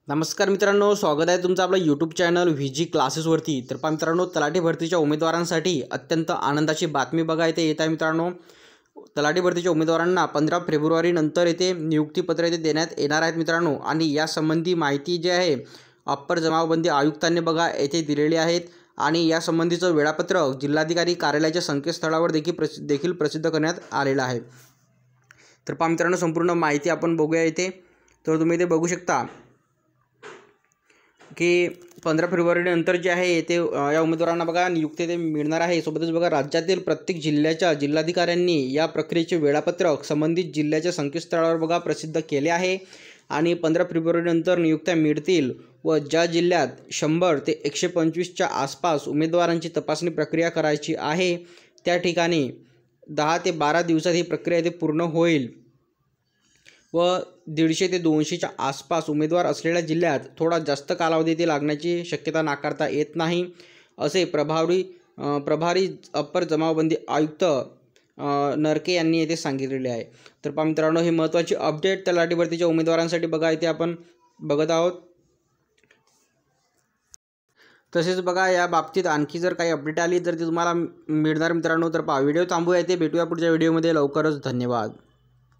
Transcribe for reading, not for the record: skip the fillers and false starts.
नमस्कार मित्रांनो, स्वागत आहे तुमचं आपलं यूट्यूब चॅनल व्हीजी क्लासेसवरती। तर पहा मित्रांनो, तलाठी भरतीच्या उमेदवारांसाठी अत्यंत आनंदाची बातमी बघा इथे येत आहे मित्रांनो। तलाठी भरतीच्या उमेदवारांना 15 फेब्रुवारी नंतर येथे नियुक्तीपत्र इथे देण्यात येणार आहेत मित्रांनो। आणि यासंबंधी माहिती जी आहे अप्पर जमावबंदी आयुक्तांनी बघा येथे दिलेली आहेत। आणि यासंबंधीचं वेळापत्रक जिल्हाधिकारी कार्यालयाच्या संकेतस्थळावर देखील प्रसिद्ध करण्यात आलेलं आहे। तर पहा मित्रांनो, संपूर्ण माहिती आपण बघूया इथे। तर तुम्ही इथे बघू शकता की 15 फेब्रुवारी नंतर जे आहे येथे या उमेदवारांना बघा नियुक्ती ते मिळणार आहे। सोबतच बघा राज्यातील प्रत्येक जिल्ह्याच्या जिल्हाधिकाऱ्यांनी या प्रक्रियेचे वेळापत्रक संबंधित जिल्ह्याच्या संकेतस्थळावर बघा प्रसिद्ध केले आहे। आणि 15 फेब्रुवारी नंतर नियुक्त्या मिळतील व ज्या जिल्ह्यात 100 ते 125च्या आसपास उमेदवारांची तपासणी प्रक्रिया करायची आहे त्या ठिकाणी 10 ते 12 दिवसात ही प्रक्रिया इथे पूर्ण होईल व 150 ते 200च्या आसपास उमेदवार असलेल्या जिल्ह्यात थोडा जास्त कालावधी ते लागण्याची शक्यता नाकारता येत नाही, असे प्रभारी अप्पर जमावबंदी आयुक्त नरके यांनी येथे सांगितलेले आहे। तर पहा मित्रांनो, ही महत्त्वाची अपडेट तलाठी भरतीच्या उमेदवारांसाठी बघा इथे आपण बघत आहोत। तसेच बघा या बाबतीत आणखी जर काही अपडेट आली तर ती तुम्हाला मिळणार मित्रांनो। तर पहा व्हिडिओ थांबूया, इथे भेटूया पुढच्या व्हिडिओमध्ये लवकरच। धन्यवाद।